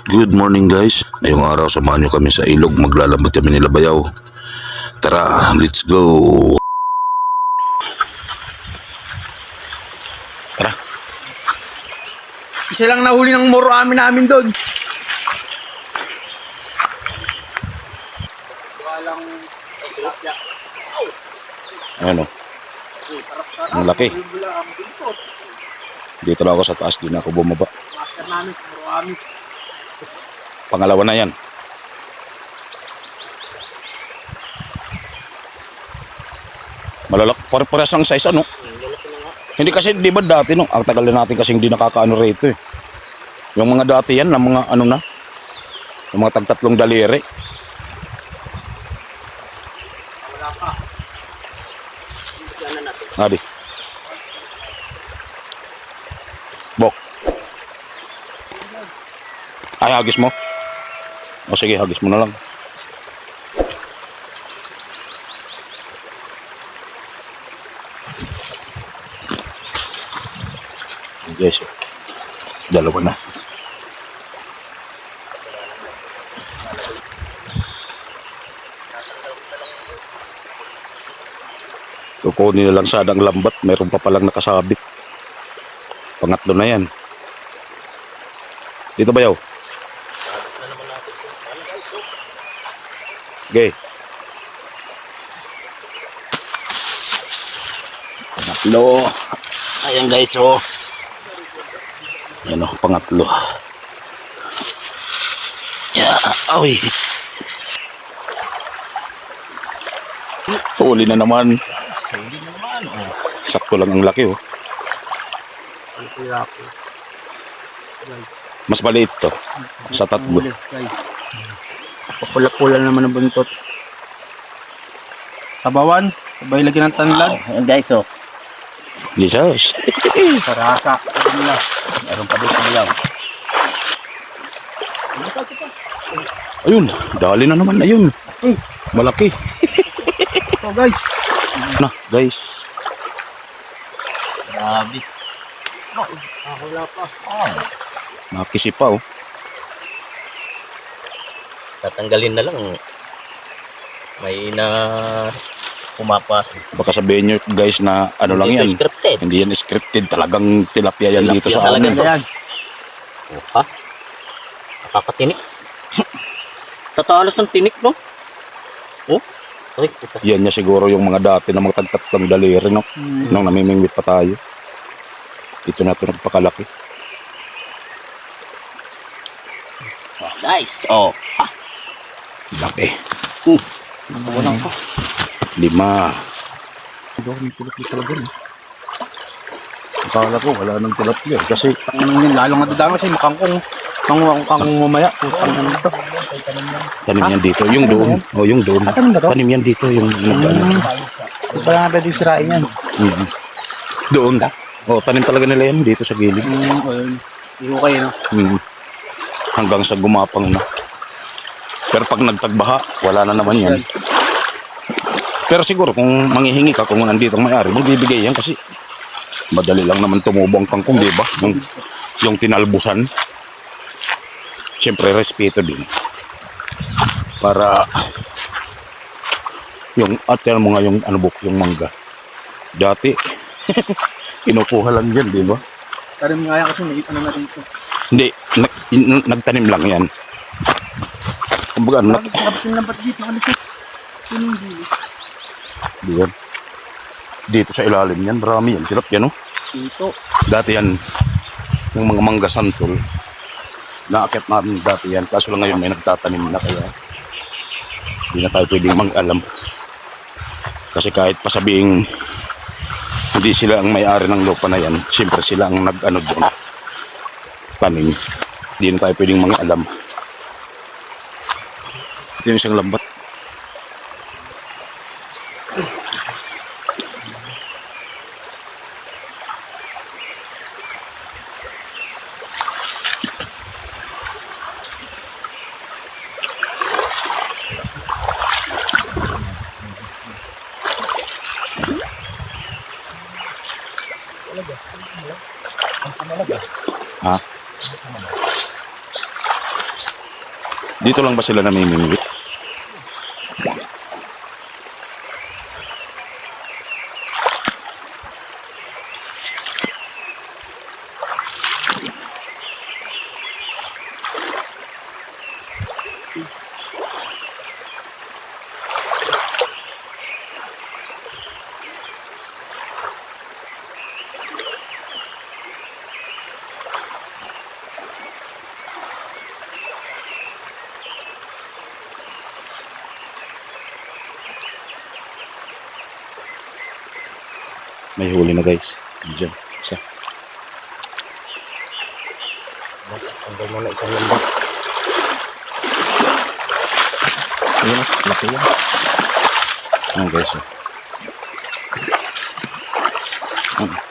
Good morning guys. Ngayong araw samahan nyo kami sa ilog. Maglalambot kami nila Bayaw. Tara, let's go. Tara. Isa lang nahuli ng moro namin doon. Walang Ano? Ang laki. Dito lang ako sa taas. Di na ako bumaba. Master namin, moro Pangalawa na yan. Malalak. Parehas ang size ano? Hindi kasi di ba dati no? Ang tagal na natin kasi hindi nakakaano rito eh. Yung mga dati yan na mga ano na. Yung mga tagtatlong daliri. Wala pa. Adi. Bok. Ay, hagis mo. O sige, hagis mo na lang. Guys, dalawa na. Kukunin na lang sana ang lambat. Meron pa palang nakasabit. Pangatlo na yan. Dito Bayaw. Okay. Pangatlo. Ayan guys, oh. Yan oh, pangatlo. Yeah, awi. Huli na naman. Hindi naman, oh. Sakto lang ang laki, oh. Laki. Mas maliit to. Sa tatlo. Papula-pula naman ang buntot. Sabawan, sabay lagyan ng tanlad. Ayan guys, oh. Jesus. Sarasa. Meron pa dito Bayaw. Ayun, dali na naman. Ayun. Malaki. Ito guys. Na, guys. Grabe. Wala pa. Nakisi pa, oh. Tatanggalin na lang. May na pumapasok. Baka sabihin nyo, guys, na ano lang yan. Hindi ito scripted. Hindi yan scripted. Talagang tilapia yan dito Tilapia sa talaga amin. to. Ayan. Oh, ha? Nakakatinik. Tatalas ng tinik, no? Oh? Ay, puta. Yan niya siguro yung mga dati na mga tagtatlong daliri, no? Nung namimingwit pa tayo. Ito na ito nagpakalaki. Guys, oh. Ha? Laki. Walang pa. 5. Ito may tulog talaga. Akala ko wala nang tilapia. Kasi Ang lalo nga dadama siya, makangkong. Kangkong mamaya. Putang ano ito. tanim yan dito. Yung doon. O, yung doon. tanim ba to? Tanim yan dito. Yung nag-ano. Hindi pa lang pwede sirain yan. Doon. O, tanim talaga nila yan dito sa gilid. Hindi ko kayo, no? Hanggang sa gumapang na. Pero pag nagtagbaha, wala na naman yan. Pero siguro kung manghihingi ka, kung nandito ang may-ari, magbibigay yan kasi madali lang naman tumubo ang kangkong, di ba? Yung tinalbusan. Siyempre, respeto din. Para yung atel mo nga yung yung mangga. Dati, kinukuha lang yan, di ba? Tarim nga yan kasi may ano na dito. Hindi, nagtanim lang yan. Kumbaga, Sarap yung lambat dito. Nakalisip. Sino yung dito? diyan. Dito sa ilalim yan, marami yan. Tilap yan, no? Dito. Dati yan, yung mga mangga santol, naakit natin dati yan. Kaso lang ngayon may nagtatanim na kaya hindi na tayo pwedeng mang-alam. Kasi kahit pasabing hindi sila ang may-ari ng lupa na yan, siyempre sila ang nag-ano doon. Tanim. Hindi na tayo pwedeng mang-alam. Ito yung isang lambat. Ha? Dito lang ba sila namimingwit? May huli na guys. Diyan. Isa. Tanggal mo na isang lambak. Ayun na, laki yan. Ayan guys.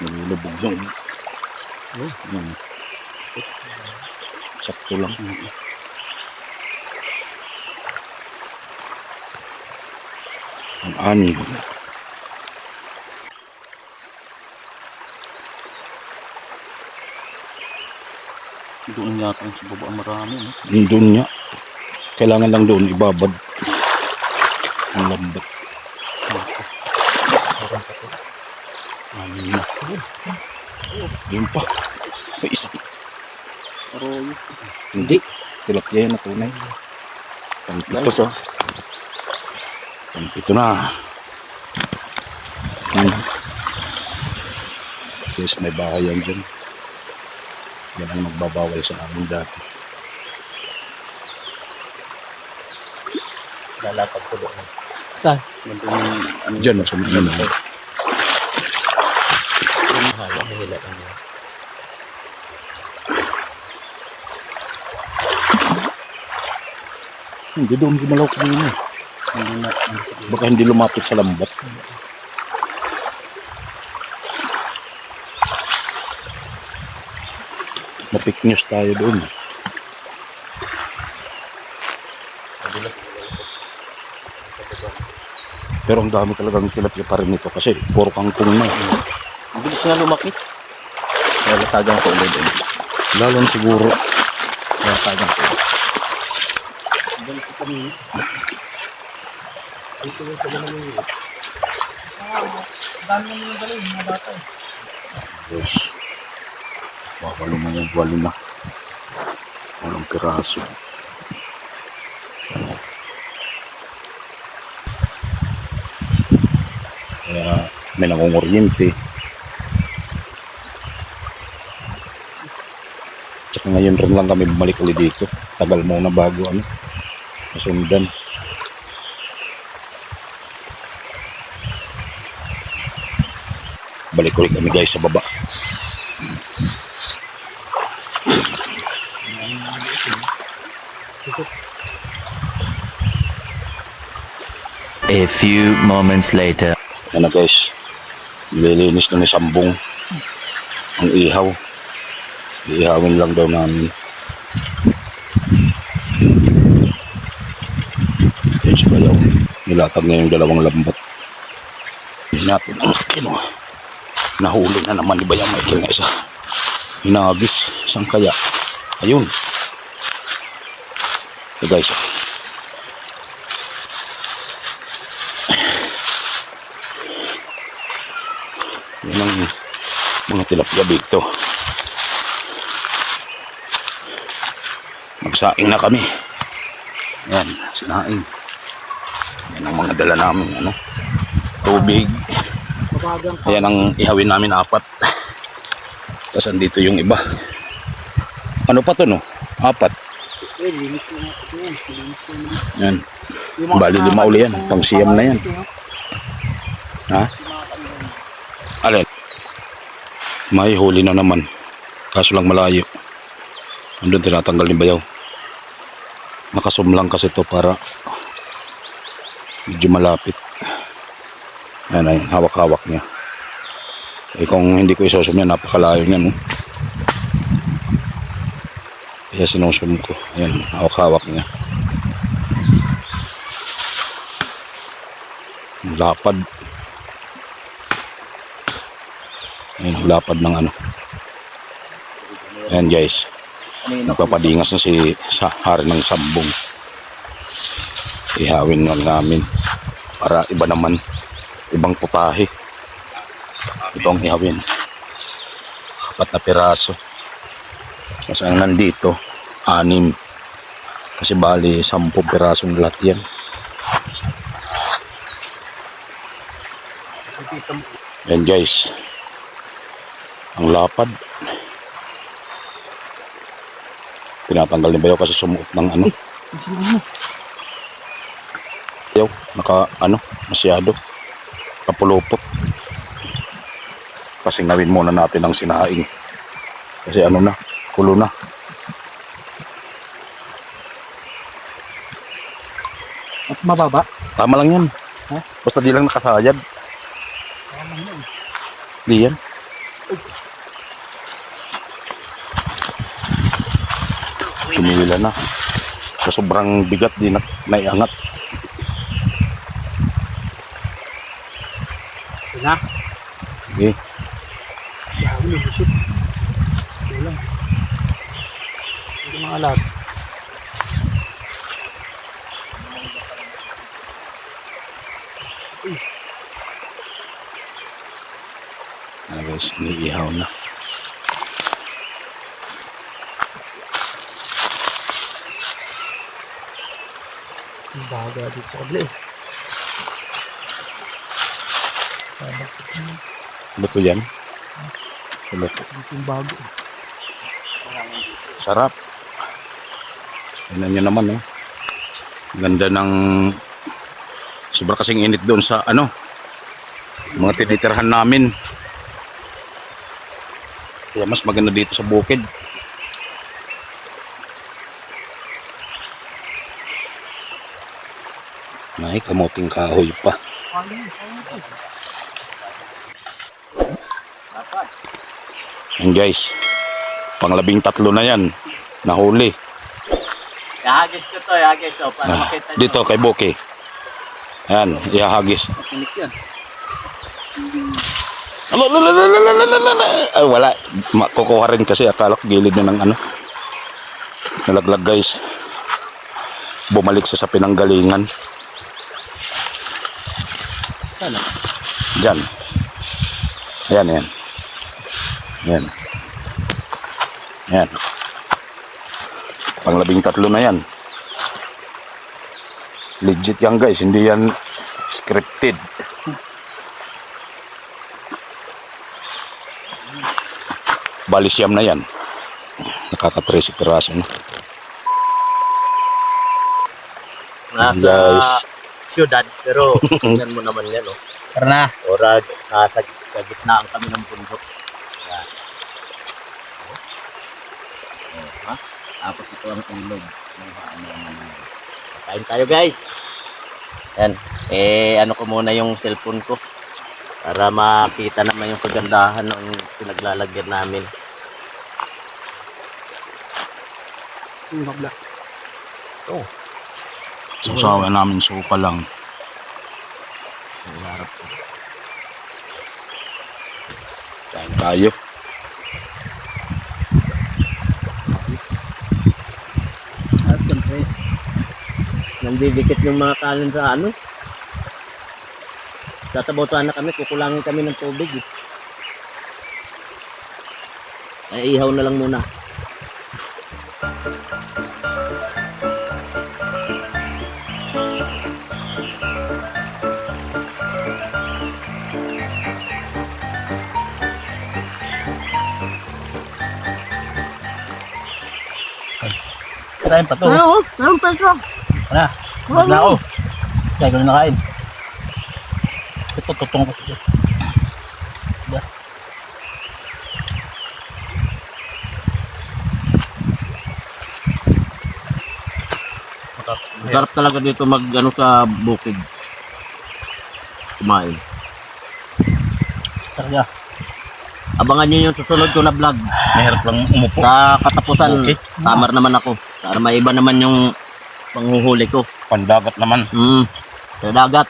Nilulubog yung. Ayan. Sakto lang. Ang ani. Doon yata yung sa baba marami. No? Doon niya. Kailangan lang doon ibabad. Ang lambat. Ano na. Doon pa. May isa. Aroyo. Hindi. Tilapia yan na tunay. Pampito to. Pampito na. Yes, may bahay yan dyan. Yan ang magbabawal sa amin dati. Lalapag ko doon. Saan? Diyan, sa mga naman. Mahal ang hila lang yan. Hindi doon gumalaw kanina. Baka hindi lumapit sa lambat. Na-fake news tayo doon. Pero ang dami talagang tilapia pa rin ito kasi puro kangkong na. Ang bilis nga lumakit. Nalatagan ko ulit. Lalo na siguro. Nalatagan ko. Yes. Walo na yung walo na. Walang piraso. Kaya may nangunguryente. Tsaka ngayon rin lang kami bumalik ulit dito. Tagal muna bago masundan. Balik ulit kami guys sa baba. A few moments later. Yan na guys. Nililinis na ni Sambong ang ihaw. Iihawin lang daw namin. Yan si Bayaw. Nilatag niya yung dalawang lambat. Hindi natin ang kinuha. Nahuli na naman ni Bayaw Michael na isa. Hinagis. Saan kaya? Ayun. So guys. Yan ang mga tilapia dito. Magsaing na kami. Yan, sinaing. Yan ang mga dala namin, tubig. Ayan ang ihawin namin 4. Tapos andito yung iba. Ano pa to, no? 4. Yan. Bali 5 uli yan. Pang siyam na yan. Ha? Alin? May huli na naman. Kaso lang malayo. Andun tinatanggal ni Bayaw. Nakasum lang kasi to para medyo malapit. Ayan, ayan, hawak-hawak niya. Eh kung hindi ko isusum yan, napakalayo niya, no? Kaya sinusum ko. Ayan, hawak-hawak niya. Lapad. Ayan, lapad ng Ayan guys. Nagpapadingas na si hari ng Sambong. Ihawin lang namin para iba naman, ibang putahe. Ito ang ihawin. 4 na piraso. Kasi ang nandito 6. Kasi bali 10 piraso na lahat yan. Yan guys, ang lapad. Tinatanggal ni Bayaw kasi sumuot ng ano. Bayaw, masyado. Kapulupot. Pasinawin muna natin ang sinaing. Kasi kulo na. Mas mababa. Tama lang yan. Ha? Basta di lang nakasayad. Di yan. Tumila na. Sa sobrang bigat di na naiangat. Na. Okay. Dami na busog. Ito lang. Ito mga alat. Ano guys, iniihaw na. Ang baga dito sa kabli. Ano ko yan? Ano? Dito yung bago. Sarap. Tingnan nyo naman, oh. Ganda ng sobra kasing init doon sa mga tinitirhan namin. Kaya mas maganda dito sa bukid. May kamuting kahoy pa. Yan guys, pang 13 na yan, nahuli. Ihagis ko to, ihagis. O, para makita nyo. Dito kay Boki. Ayan, ihahagis. Pinik yan. Ay, wala. Kukuha rin kasi akala ko gilid na ng nalaglag guys. Bumalik siya sa pinanggalingan. Diyan. Ayan, ayan. Ayan. Ayan. Pang 13 na yan. Legit yan guys, hindi yan scripted. Bali siyam na yan. Nakaka-13 piraso na. Nasa Guys. syudad, pero tingnan mo naman yan, oh. Tara na. Ora, nasa gitnaan kami ng bundok. Yan. Oh, ha? Tapos ito ang ilog. Kain tayo guys. Yan. Ano ko muna yung cellphone ko. Para makita naman yung kagandahan ng pinaglalagyan namin. Yung habla. Susawa namin suka lang. Ang harap ko. Kain tayo. At siyempre, nandidikit yung mga kanin sa sasabaw sana kami, kukulangin kami ng tubig eh. Ay, ihaw na lang muna. Kain pa to. Oo, meron pa ito. Tara. Huwag na ako. Kaya ko na kain. Ito, tutong ko siya. Masarap talaga dito sa bukid. Kumain. Talaga. Abangan nyo yung susunod ko na vlog. Mahirap lang umupo. Sa katapusan, Okay. tamar naman ako. Para maiba naman yung panghuhuli ko. Pandagat naman. Sa dagat.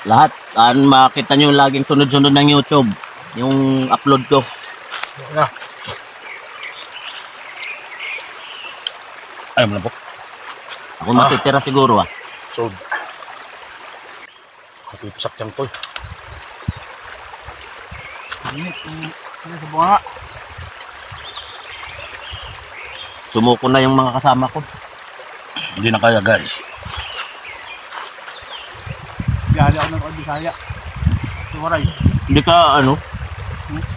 Lahat. Makita nyo laging sunod-sunod ng YouTube. Yung upload ko. Ayaw mo na po. Ako matitira siguro ah. So, napipisak yan ko. Ano sa bunga? Sumuko na yung mga kasama ko. Hindi na kaya guys. Biyali ako ng Bisaya. Sumaray. Hindi ka ano?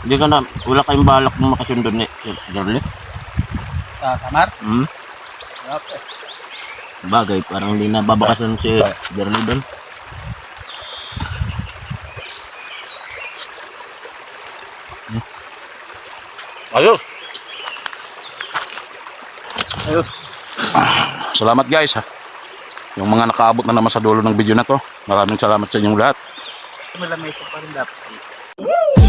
Hindi ka na, wala kayong balak na makasundo ni Girlie? Sa Samar. Hmm? Sarap eh. Bagay, parang hindi na babakasan si Girlie doon. Ayos. Ayos. Salamat guys ha. Yung mga nakaabot na naman sa dulo ng video na to. Maraming salamat sa inyong lahat. May lamesa pa rin dapat.